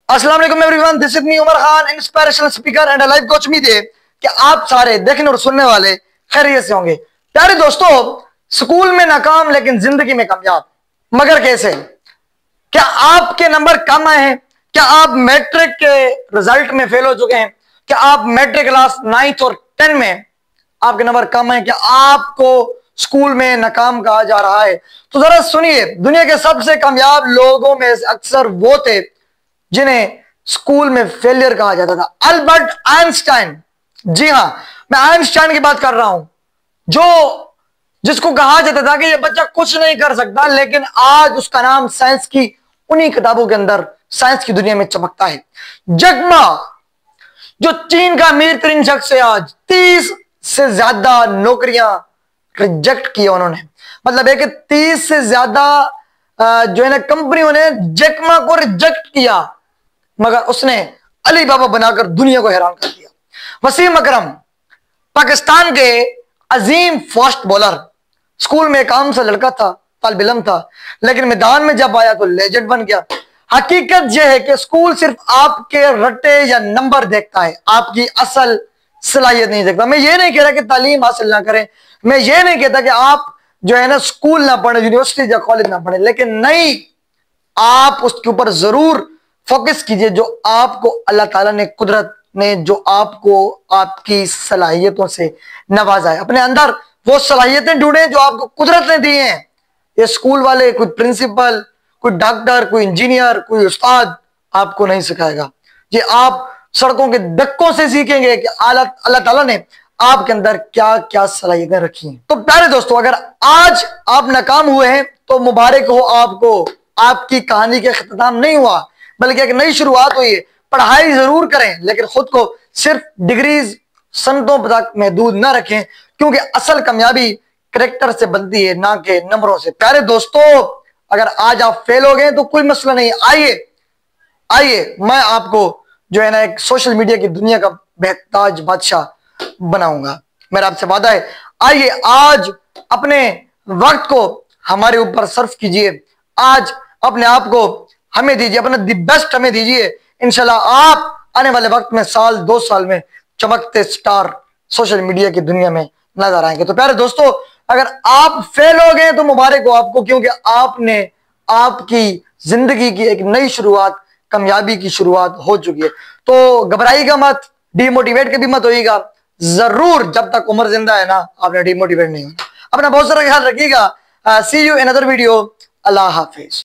अस्सलाम वालेकुम everyone, this is me Umar Khan, inspirational speaker and life coach. उम्मीद है कि आप सारे देखने और सुनने वाले खैरियत से होंगे। प्यारे दोस्तों, स्कूल में नाकाम लेकिन जिंदगी में कामयाब, मगर कैसे? क्या आपके नंबर कम आए हैं? क्या आप मैट्रिक के रिजल्ट में फेल हो चुके हैं? क्या आप मैट्रिक क्लास 9th और 10 में आपके नंबर कम है? क्या आपको स्कूल में नाकाम कहा जा रहा है? तो जरा सुनिए, दुनिया के सबसे कामयाब लोगों में से अक्सर वो थे जिन्हें स्कूल में फेलियर कहा जाता था। अल्बर्ट आइंस्टाइन, जी हां, मैं आइंस्टाइन की बात कर रहा हूं, जिसको कहा जाता था कि ये बच्चा कुछ नहीं कर सकता, लेकिन आज उसका नाम साइंस की उन्हीं किताबों के अंदर साइंस की दुनिया में चमकता है। जैक मा, जो चीन का अमीर तरीन शख्स है, आज 30 से ज्यादा नौकरियां रिजेक्ट की उन्होंने। मतलब है कि 30 से ज्यादा जो है ना कंपनियों ने जैक मा को रिजेक्ट किया, मगर उसने अली बाबा बनाकर दुनिया को हैरान कर दिया। वसीम अकरम, पाकिस्तान के अजीम फास्ट बॉलर, स्कूल में एक आम सा लड़का था, तालिब इल्म था, लेकिन मैदान में जब आया तो लेजेंड बन गया। हकीकत यह है कि स्कूल सिर्फ आपके रट्टे या नंबर देखता है, आपकी असल सलाहियत नहीं देखता। मैं ये नहीं कह रहा कि तालीम हासिल ना करें, मैं ये नहीं कहता कि आप जो है ना स्कूल ना पढ़े, यूनिवर्सिटी या कॉलेज ना पढ़े, लेकिन नहीं, आप उसके ऊपर जरूर फोकस कीजिए जो आपको अल्लाह ताला ने, कुदरत ने जो आपको आपकी सलाहियतों से नवाजा है। अपने अंदर वो सलाहियतें ढूंढे जो आपको कुदरत ने दी हैं। ये स्कूल वाले, कोई प्रिंसिपल, कोई डॉक्टर, कोई इंजीनियर, कोई उस्ताद आपको नहीं सिखाएगा। ये आप सड़कों के धक्कों से सीखेंगे कि अल्लाह ताला ने आपके अंदर क्या क्या सलाहियतें रखी हैं। तो प्यारे दोस्तों, अगर आज आप नाकाम हुए हैं तो मुबारक हो आपको, आपकी कहानी का इख्तिताम नहीं हुआ बल्कि एक नई शुरुआत हुई है। पढ़ाई जरूर करें, लेकिन खुद को सिर्फ डिग्रीज, सनतों तक महदूद ना रखें, क्योंकि असल कामयाबी करेक्टर से बनती है, ना कि नंबरों से। प्यारे दोस्तों, अगर आज आप फेल हो गए तो कोई मसला नहीं, आइए मैं आपको जो है ना एक सोशल मीडिया की दुनिया का बेहताज बादशाह बनाऊंगा। मेरा आपसे वादा है, आइए आज अपने वक्त को हमारे ऊपर सर्फ कीजिए, आज अपने आप को हमें दीजिए, अपना दी बेस्ट हमें दीजिए। इंशाल्लाह आप आने वाले वक्त में, साल 2 साल में चमकते स्टार सोशल मीडिया की दुनिया में नजर आएंगे। तो प्यारे दोस्तों, अगर आप फेल हो गए तो मुबारक हो आपको, क्योंकि आपने आपकी जिंदगी की एक नई शुरुआत, कामयाबी की शुरुआत हो चुकी है। तो घबराइएगा मत, डिमोटिवेट कभी मत होइएगा। जरूर जब तक उम्र जिंदा है ना, आपने डिमोटिवेट नहीं होना। अपना बहुत सारा ख्याल रखिएगा। See you in other video. अल्लाह हाफिज।